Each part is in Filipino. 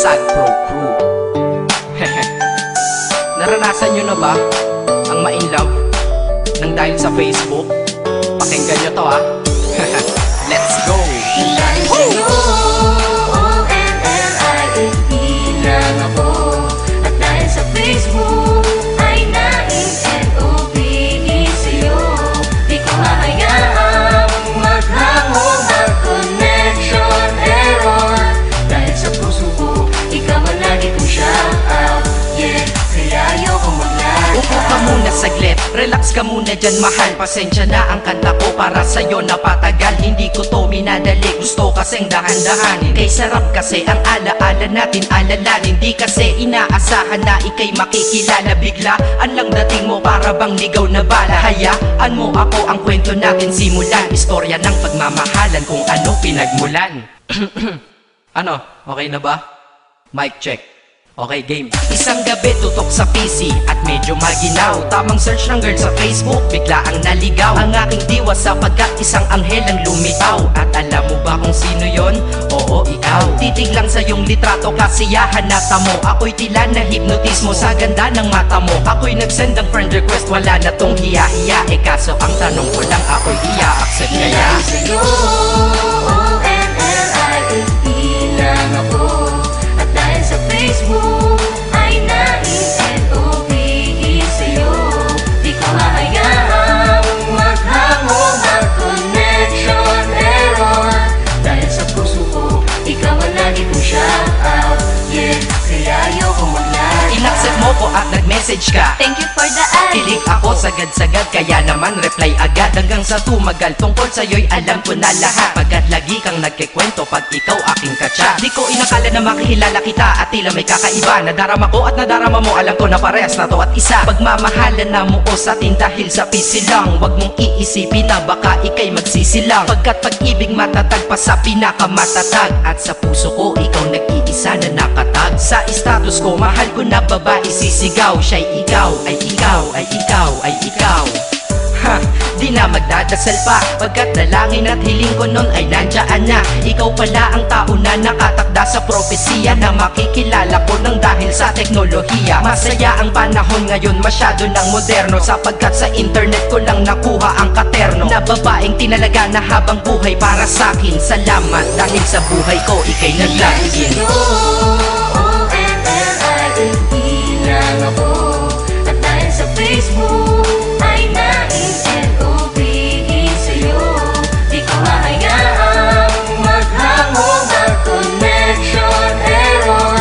Sad Pro Crew. Naranasan nyo na ba ang ma-inlove nang dahil sa Facebook? Pakinggan nyo to Let's go! Dahil sa'yo, O-N-L-I-F-E lang ako. At dahil sa Facebook ay na-N-O-V-E sa'yo. Di ko hahayaang maghango mag-connection error. Dahil sa puso ko, ikaw ang lagi kong shout out. Yeah, kaya ayoko mag-lag. Upo ka muna saglit, relax ka muna dyan mahal. Pasensya na ang kanta ko para sa'yo napatagal. Hindi ko to minadali, gusto kasing dahan-dahanin. Kay sarap kasi ang alaala natin alalanin. Di kasi inaasahan na ikay makikilala. Biglaan lang dating mo para bang ligaw na bala. Hayaan mo ako ang kwento natin simulan. Istorya ng pagmamahalan kung ano pinagmulan. Ano? Okay na ba? Mic check. Okay, game. Isang gabi tutok sa PC at medyo maginaw. Tamang search ng girl sa Facebook, bigla ang naligaw. Ang aking diwa sapagkat isang anghel ang lumitaw. At alam mo ba kung sino yon? Oo, ikaw. Titig lang sa iyong litrato, kasiyahan nata mo. Ako'y tila na hipnotismo sa ganda ng mata mo. Ako'y nagsend ng friend request, wala na tong hiya-hiya. Kaso ang tanong ko lang, ako'y iya-accept kaya? Dahil sa'yo, O-N-L-I-F-E lang ako. At dahil sa Facebook ay na-N-O-V-E sa'yo. Di ko hahayaang maghango mag-connection error. Dahil sa puso ko, ikaw ang lagi kong shout out. Yeah, kaya ayoko mag-lag. In-accept mo ko at nag-message ka. Thank you for the ad. Kilig ako sagad-sagad, kaya naman reply agad. Hanggang sa tumagal, tungkol sa'yo'y alam ko na lahat. Pagkat lagi kang nagkikwento pag ikaw aking katsa. Di ko inakala na makikilala kita at tila may kakaiba. Nadarama ko at nadarama mo, alam ko na parehas na to at isa. Pagmamahalan na mo o sa atin dahil sa PC lang. Huwag mong iisipin na baka ikay magsisilang. Pagkat pag-ibig matatag pa sa pinakamatatag. At sa puso ko, ikaw nag-iisa na nakatag. Sa status ko, mahal ko na babae sisigaw. Siya'y ikaw, ay ikaw, ay ikaw, ay ikaw. Ha, di na magdadasal pa. Pagkat dalangin at hiling ko nun ay nandiyan na. Ikaw pala ang tao na nakatakda sa propesiya. Na makikilala ko nang dahil sa teknolohiya. Masaya ang panahon ngayon, masyado ng moderno. Sapagkat sa internet ko lang nakuha ang katerno. Na babaeng tinalaga na habang buhay para sa'kin. Salamat dahil sa buhay ko, ikay nag-login. O-N-L-I-F-E lang ako. At dahil sa Facebook ay na-N-O-V-E sa'yo. Di ko hahayaang maghango mag-connection error.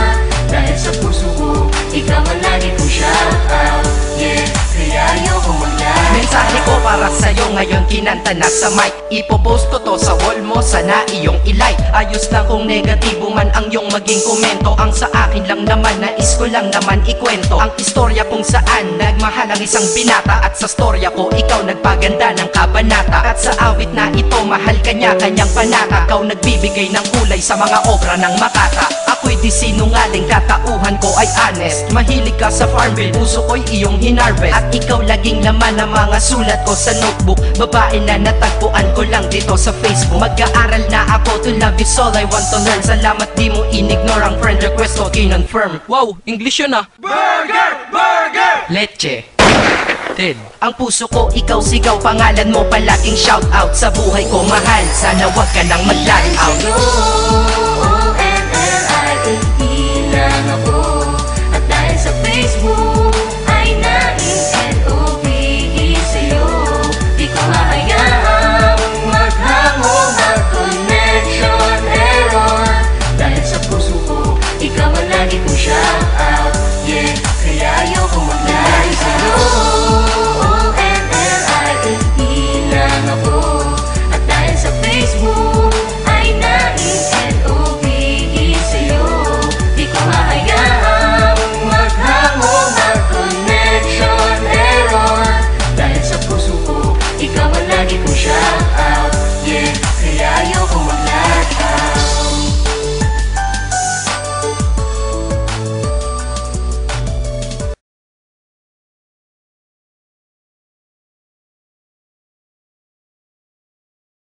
Dahil sa puso ko, ikaw ang lagi kong shout out. Yeah, kaya ayoko mag-lag. Mensahe ko para sa'yo ngayon kinanta na sa mic. Ipopost ko to sa wall mo, sana iyong ilike. Ayos lang kung negatibo man ang iyong maging komento. Ang sa akin lang naman, nais ko lang naman ikwento ang istorya kung saan nagmahal ang isang binata. At sa storya ko, ikaw nagpaganda ng kabanata. At sa awit na ito, mahal kanya kanyang panata. Ikaw nagbibigay ng kulay sa mga obra ng Makata. Ako'y di sinungaling, katauhan ko ay honest. Mahilig ka sa Farmville, puso ko'y iyong hinarvest. At ikaw laging laman ng mga sulat ko sa notebook. Babae na natagpuan ko lang dito sa Facebook. Mag-aaral na ako, to love is all I want to learn. Salamat di mo inignore ang friend request ko, kinonfirm. Wow, English yun ah. Burger! Burger! Leche Ted. Ang puso ko, ikaw sigaw, pangalan mo palaging shout out. Sa buhay ko mahal, sana wag ka nang mag-lag out. O-N-L-I-F-E lang ako. At dahil sa Facebook